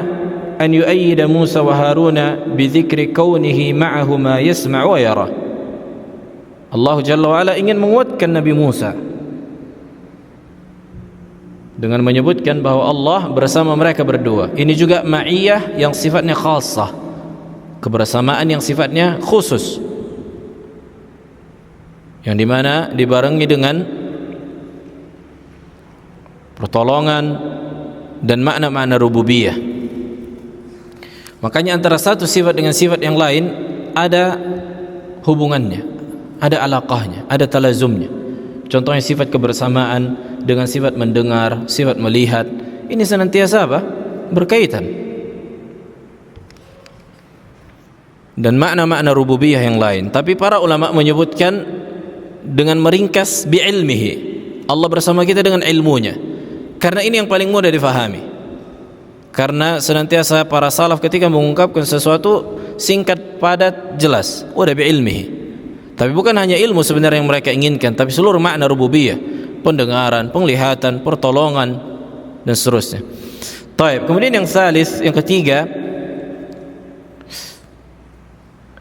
an yu'ayyida Musa wa Haruna bi dzikri kaunihi ma'ahuma yasma' wa yara. Allah Jalla wa Ala ingin menguatkan Nabi Musa dengan menyebutkan bahwa Allah bersama mereka berdua. Ini juga ma'iyah yang sifatnya khassah, kebersamaan yang sifatnya khusus, yang dimana dibarengi dengan pertolongan dan makna-makna rububiyah. Makanya antara satu sifat dengan sifat yang lain ada hubungannya, ada alaqahnya, ada talazumnya. Contohnya sifat kebersamaan dengan sifat mendengar, sifat melihat, ini senantiasa apa? Berkaitan. Dan makna-makna rububiyah yang lain. Tapi para ulama menyebutkan dengan meringkas bi'ilmihi, Allah bersama kita dengan ilmunya, karena ini yang paling mudah difahami. Karena senantiasa para salaf ketika mengungkapkan sesuatu singkat, padat, jelas, udah bi'ilmihi. Tapi bukan hanya ilmu sebenarnya yang mereka inginkan, tapi seluruh makna rububiyah, pendengaran, penglihatan, pertolongan, dan seterusnya. Taib. Kemudian yang salis, yang ketiga,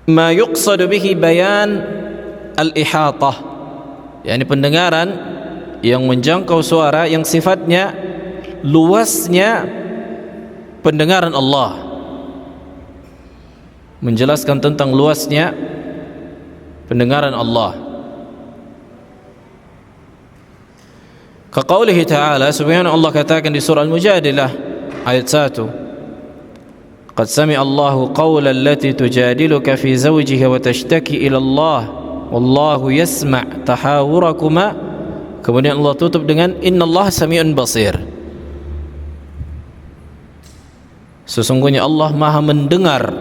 ma yuqsadu bihi bayan al-ihatah, yakni pendengaran yang menjangkau suara yang sifatnya luasnya pendengaran Allah, menjelaskan tentang luasnya pendengaran Allah. Kaqaulihi ta'ala, subhanahu Allah katakan di surah Al-Mujadilah ayat 1, qad sami'a Allahu qawla allati tujadiluka fi zawjiha wa tashtaki ila Allah wallahu yasma' tahawurakuma. Kemudian Allah tutup dengan innallaha sami'un basir, sesungguhnya Allah maha mendengar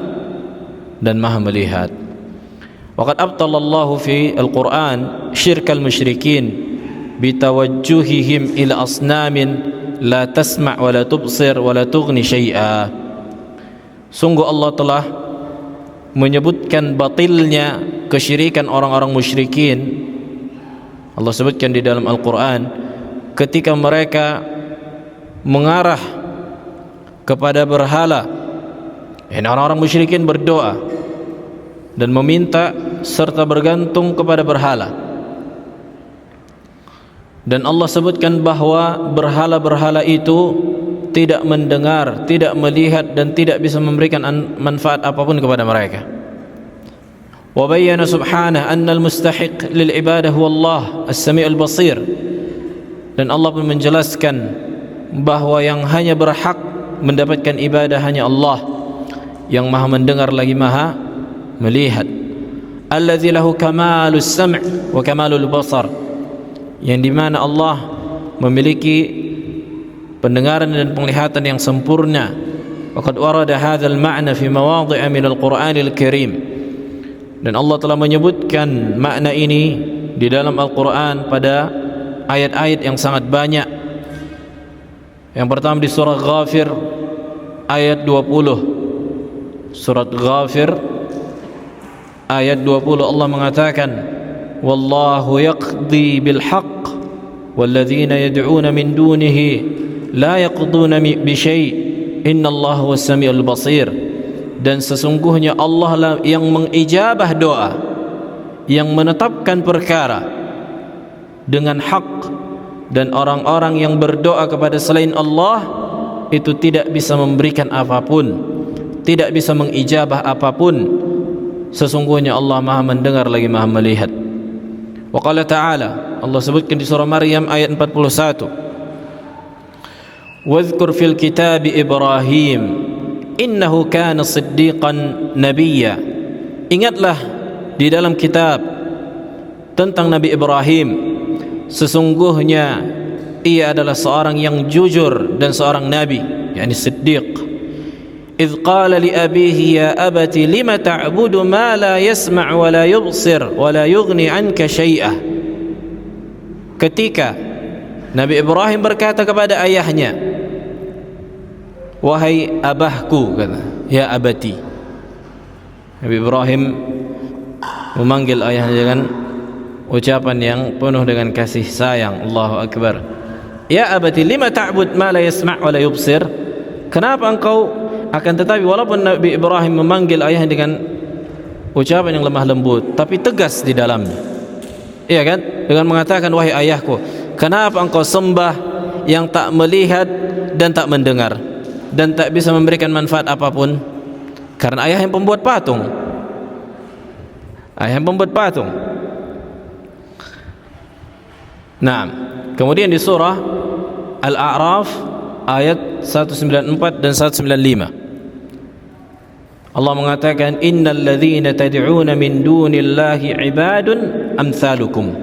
dan maha melihat. Waqad abtalallahu fi al-Quran syirkal musyrikin bitawajjuhihim ila asnamin la tasma' wa la tubsir wa la tughni syai'a. Sungguh Allah telah menyebutkan batilnya kesyirikan orang-orang musyrikin. Allah sebutkan di dalam Al-Quran ketika mereka mengarah kepada berhala. Ini orang-orang musyrikin berdoa dan meminta serta bergantung kepada berhala. Dan Allah sebutkan bahwa berhala-berhala itu tidak mendengar, tidak melihat, dan tidak bisa memberikan manfaat apapun kepada mereka. Wa bayyana subhanahu anna al-mustahiq lil ibadah huwa Allah as-sami'ul basir. Dan Allah pun menjelaskan bahwa yang hanya berhak mendapatkan ibadah hanya Allah, yang maha mendengar lagi maha melihat. Alladzi lahu kamalus sam' wa kamalul basar, yang dimana Allah memiliki pendengaran dan penglihatan yang sempurna. Waqad warada hadzal ma'na fi mawadhi'a min al-Qur'anil Karim, dan Allah telah menyebutkan makna ini di dalam Al-Quran pada ayat-ayat yang sangat banyak. Yang pertama di surah Ghafir ayat 20. Surat Ghafir ayat 20 Allah mengatakan, wallahu yaqdi bil haqq walladzina yad'una min dunihi la yaqduna bi syai' innallaha huwas samiul basir. Dan sesungguhnya Allah lah yang mengijabah doa, yang menetapkan perkara dengan hak, dan orang-orang yang berdoa kepada selain Allah itu tidak bisa memberikan apapun, tidak bisa mengijabah apapun. Sesungguhnya Allah maha mendengar lagi maha melihat. Wa qala ta'ala, Allah sebutkan di surah Maryam ayat 41, wadhkur fil kitabi Ibrahim innahu kana siddiqan nabiyya. Ingatlah di dalam kitab tentang Nabi Ibrahim, sesungguhnya ia adalah seorang yang jujur dan seorang nabi, yakni siddiq. إذ قال لأبيه يا أبت لم تعبد ما لا يسمع ولا يبصر ولا يغني عنك شيئا. Ketika Nabi Ibrahim berkata kepada ayahnya, wahai abahku, kata, ya abati. Nabi Ibrahim memanggil ayahnya dengan ucapan yang penuh dengan kasih sayang. Allahu Akbar. Ya abati lima ta'bud ma la yasma' wa la yubsir. Kenapa engkau, akan tetapi walaupun Nabi Ibrahim memanggil ayahnya dengan ucapan yang lemah lembut tapi tegas di dalamnya, iya kan, dengan mengatakan wahai ayahku, kenapa engkau sembah yang tak melihat dan tak mendengar dan tak bisa memberikan manfaat apapun? Karena ayah yang pembuat patung, ayah yang pembuat patung. Nah, kemudian di surah Al-A'raf ayat 194 dan 195 Allah mengatakan, innal ladzina tad'una min dunillahi ibadun amsalukum.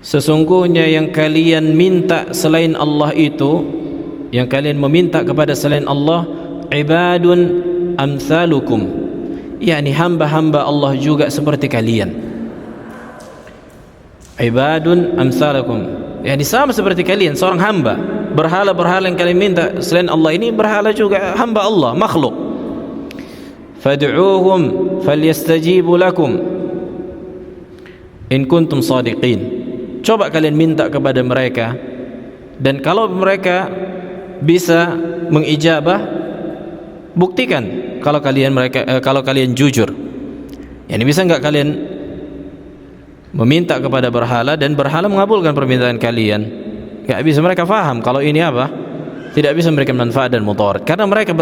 Sesungguhnya yang kalian minta selain Allah itu, yang kalian meminta kepada selain Allah, ibadun amsalukum, yakni hamba-hamba Allah juga seperti kalian. Ibadun amsalukum, yakni sama seperti kalian, seorang hamba. Berhala-berhala yang kalian minta selain Allah ini berhala juga, hamba Allah, makhluk. Fad'uuhum falyastajibu lakum in kuntum shadiqin. Coba kalian minta kepada mereka, dan kalau mereka bisa mengijabah, buktikan kalau kalian jujur. Yani bisa enggak kalian meminta kepada berhala dan berhala mengabulkan permintaan kalian? Enggak bisa. Mereka faham kalau ini apa? Tidak bisa memberikan manfaat dan mudarat, karena mereka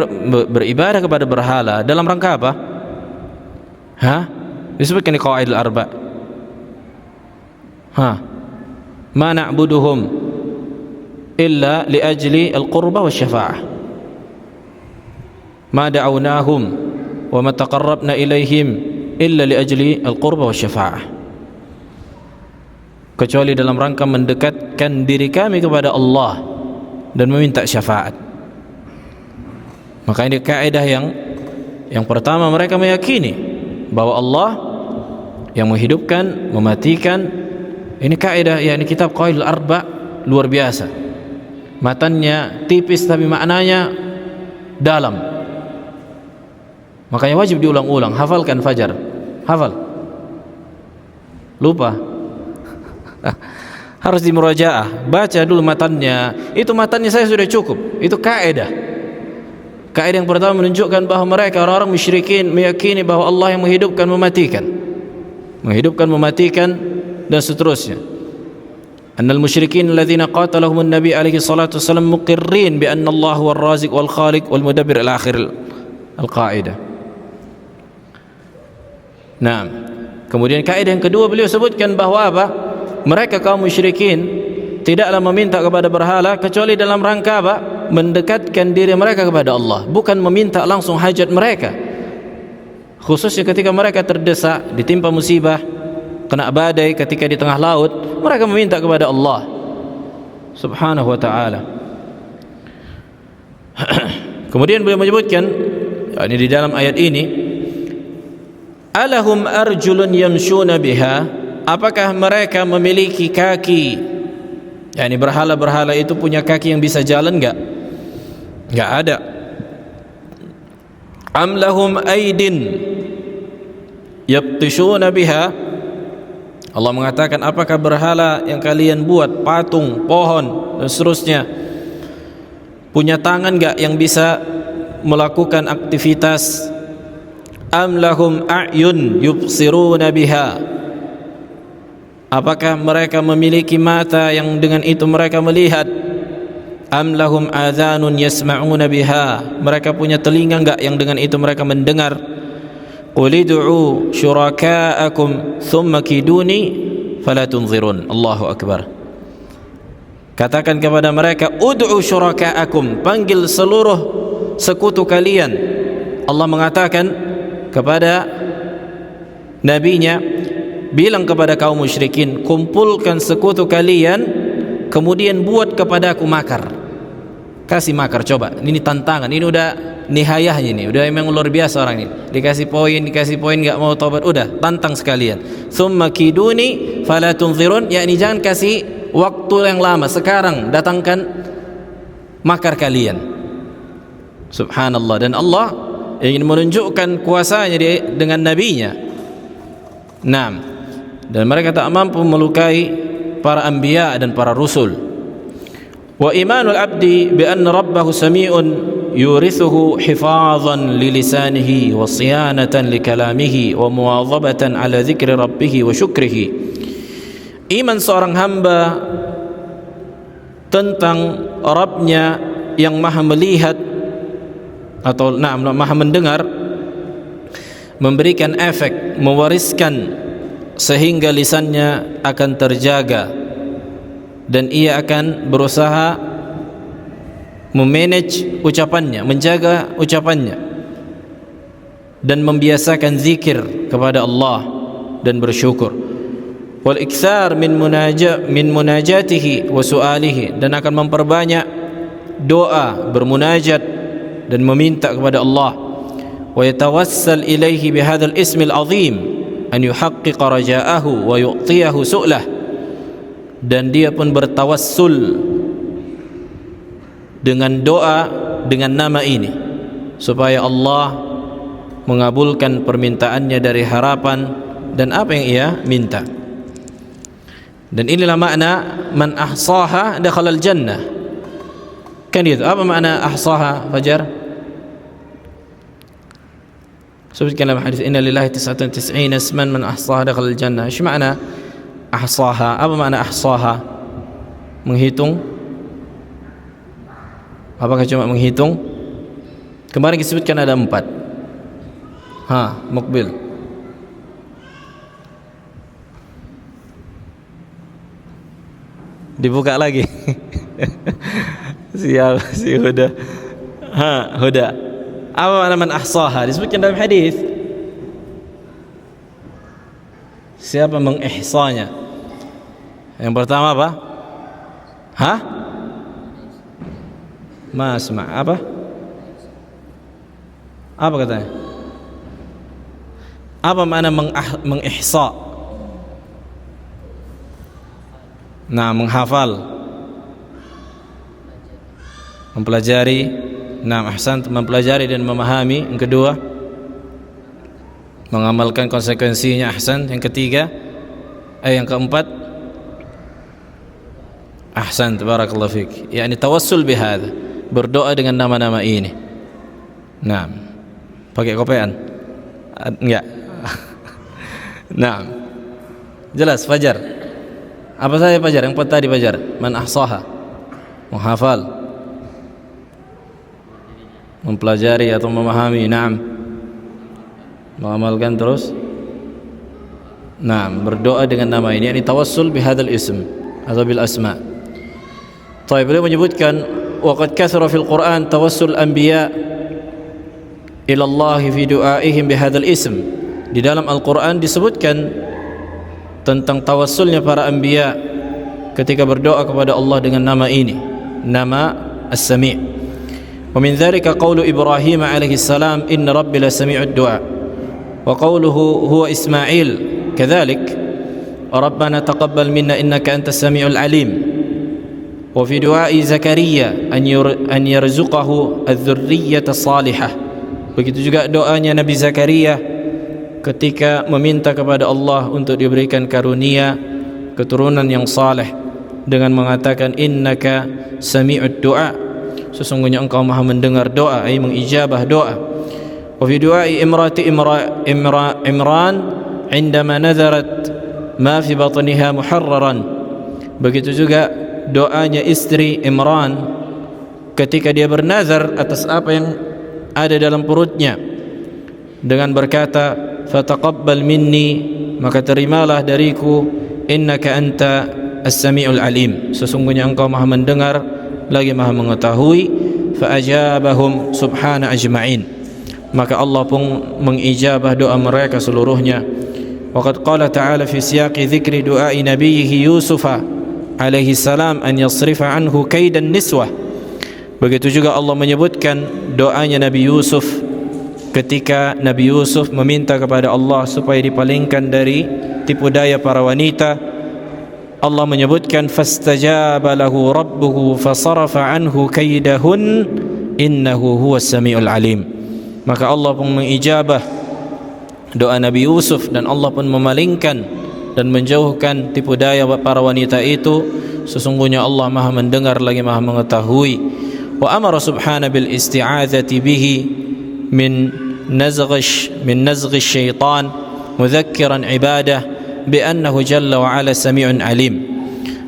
beribadah kepada berhala dalam rangka apa? Disebutkan di qawaidul arba. Ma na'buduhum illa li ajli al-qurba wa syafa'ah. Ma da'awnahum wa ma taqarrabna ilaihim illa li ajli al-qurba wa syafa'ah. Kecuali dalam rangka mendekatkan diri kami kepada Allah dan meminta syafaat. Maka ini kaidah yang pertama, mereka meyakini bahwa Allah yang menghidupkan, mematikan. Ini kaidah, yakni kitab Qawaidul Arba, luar biasa. Matanya tipis tapi maknanya dalam. Makanya wajib diulang-ulang. Hafalkan fajar. Hafal. Lupa. Harus dimurajaah, baca dulu matannya. Itu matannya saya sudah cukup. Itu kaidah. Kaidah yang pertama menunjukkan bahwa mereka orang-orang musyrikin meyakini bahwa Allah yang menghidupkan, mematikan. Menghidupkan, mematikan dan seterusnya. Annal musyrikin alladzina qatalahu an-nabi alaihi salatu wasallam muqirrin bi anna Allah huwar raziq wal khaliq wal mudabbir ila akhir al-qaidah. Nah, kemudian kaidah yang kedua beliau sebutkan bahwa apa? Mereka kaum musyrikin tidaklah meminta kepada berhala kecuali dalam rangka apa? Mendekatkan diri mereka kepada Allah, bukan meminta langsung hajat mereka. Khususnya ketika mereka terdesak, ditimpa musibah, kena badai ketika di tengah laut, mereka meminta kepada Allah Subhanahu wa ta'ala. Kemudian beliau menyebutkan, ini di dalam ayat ini, alahum arjulun yamshuna biha. Apakah mereka memiliki kaki? Yani berhala-berhala itu punya kaki yang bisa jalan enggak? Enggak ada. Am lahum aidin yabtishuna biha. Allah mengatakan, apakah berhala yang kalian buat, patung, pohon dan seterusnya, punya tangan enggak yang bisa melakukan aktivitas? Am lahum a'yun yubsiruna biha. Apakah mereka memiliki mata yang dengan itu mereka melihat? Am lahum adhanun yasma'una biha. Mereka punya telinga enggak yang dengan itu mereka mendengar? Qul id'u syuraka'akum thumma kiduni fala tunzirun. Allahu akbar. Katakan kepada mereka, ud'u syuraka'akum, panggil seluruh sekutu kalian. Allah mengatakan kepada nabinya, bilang kepada kaum musyrikin, kumpulkan sekutu kalian, kemudian buat kepada aku makar. Kasih makar, coba. Ini tantangan. Ini udah nihayahnya ini. Udah memang luar biasa orang ini. Dikasih poin enggak mau tobat, udah tantang sekalian. Tsumma kiduni fala tunzirun, yakni jangan kasih waktu yang lama, sekarang datangkan makar kalian. Subhanallah. Dan Allah ingin menunjukkan kuasanya dengan nabinya. Naam. Dan mereka tak mampu melukai para anbiya dan para rasul. Wa imanul abdi bi anna rabbahu sami'un yurithuhu hifazan li lisanihi wa siyanatan li kalamihi wa muwadhabatan ala dzikri rabbih wa syukrihi. Iman seorang hamba tentang Rabbnya yang maha melihat atau maha mendengar, memberikan efek, mewariskan sehingga lisannya akan terjaga dan ia akan berusaha memanage ucapannya, menjaga ucapannya dan membiasakan zikir kepada Allah dan bersyukur. Wal iktsar min munajatihi wa su'alihi, dan akan memperbanyak doa, bermunajat dan meminta kepada Allah. Wa yatawassal ilaihi bihadzal ismil azim an yuhaqqiqa raja'ahu wa yu'tiyahu su'lah, dan dia pun bertawassul dengan doa dengan nama ini supaya Allah mengabulkan permintaannya dari harapan dan apa yang ia minta. Dan inilah makna man ahsaha dakhala al-jannah. Kan itu apa makna ahsaha, Fajar? Sebutkan dalam hadis inna lillahi 99 isman man ahsaha dakhala al-jannah. Apa makna ahsaha? Apa makna ahsaha? Menghitung? Apakah cuma menghitung? Kemarin disebutkan ada 4. Mukbil. Dibuka lagi. Siap, si Huda. Huda. Apa makna man ahsaha? Disebutkan dalam hadis. Siapa mengihsanya? Yang pertama apa? Masma. Apa? Apa katanya? Apa makna mengihsa? Menghafal, mempelajari. Ahsan, mempelajari dan memahami. Yang kedua, mengamalkan konsekuensinya. Ahsan. Yang ketiga, yang keempat, ahsan, tabarakallahu fik, yakni tawassul bihadza, berdoa dengan nama-nama ini. Pakai kopian? Enggak. Jelas, Fajar. Apa saja Fajar? Yang tadi Fajar, man ahsaha, menghafal, mempelajari atau memahami. Mengamalkan terus. Berdoa dengan nama ini, yakni tawassul bihadzal ism atau bil asma. Beliau menyebutkan waqad kathara fil Quran tawassul anbiya ila Allah fi du'aihim bihadzal ism. Di dalam Al-Quran disebutkan tentang tawassulnya para anbiya ketika berdoa kepada Allah dengan nama ini, nama As-Sami'. Wa min dzalika qaulu Ibrahim alaihi salam inna rabbi la sami'ud du'a, wa qauluhu huwa Ismail kadzalik rabbana taqabbal minna innaka antas sami'ul alim. Wa fi du'ai Zakaria an yarzuqahu adh-dhurriyyata salihah. Begitu juga doanya Nabi Zakaria ketika meminta kepada Allah untuk diberikan karunia keturunan yang saleh dengan mengatakan innaka sami'ud du'a, sesungguhnya engkau maha mendengar doa, ay mengijabah doa. Wa fi du'ai imrati Imran indama nadharat ma fi batniha muharraran. Begitu juga doanya istri Imran ketika dia bernazar atas apa yang ada dalam perutnya dengan berkata fataqabbal minni, maka terimalah dariku, innaka anta as-sami'ul alim, sesungguhnya engkau maha mendengar lagi maha mengetahui. Fa ajabahum subhana ajma'in, maka Allah pun mengijabah doa mereka seluruhnya. Waqad qala ta'ala fi siyaqi dzikri du'ai nabiyhi Yusuf alaihi salam an yasrifa anhu kaidan niswah. Begitu juga Allah menyebutkan doanya Nabi Yusuf ketika Nabi Yusuf meminta kepada Allah supaya dipalingkan dari tipu daya para wanita. Allah menyebutkan fastajaba lahu rabbuhu fasarafa anhu kaidahun innahu huwas samiul alim. Maka Allah pun mengijabah doa Nabi Yusuf dan Allah pun memalingkan dan menjauhkan tipu daya para wanita itu. Sesungguhnya Allah Maha mendengar lagi Maha mengetahui. Wa amara subhanahu bil isti'adzati bihi min nazghi syaitan mudhakkiran ibadah bi annahu jalla wa ala sami'un alim.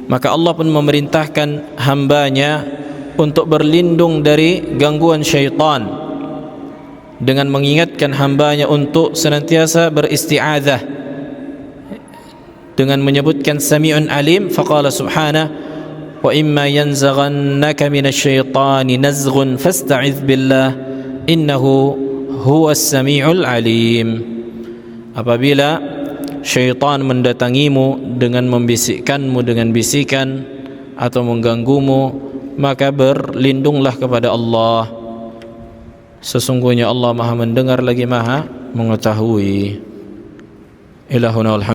Maka Allah pun memerintahkan hambanya untuk berlindung dari gangguan syaitan dengan mengingatkan hambanya untuk senantiasa beristi'adzah dengan menyebutkan sami'un alim. Faqala subhanahu wa imma yanzaghannaka minasy syaitani nazghun fasta'idz billah innahu huwas sami'ul alim. Apabila syaitan mendatangimu dengan membisikkanmu dengan bisikan atau mengganggumu, maka berlindunglah kepada Allah. Sesungguhnya Allah Maha mendengar lagi Maha mengetahui. Ilahuna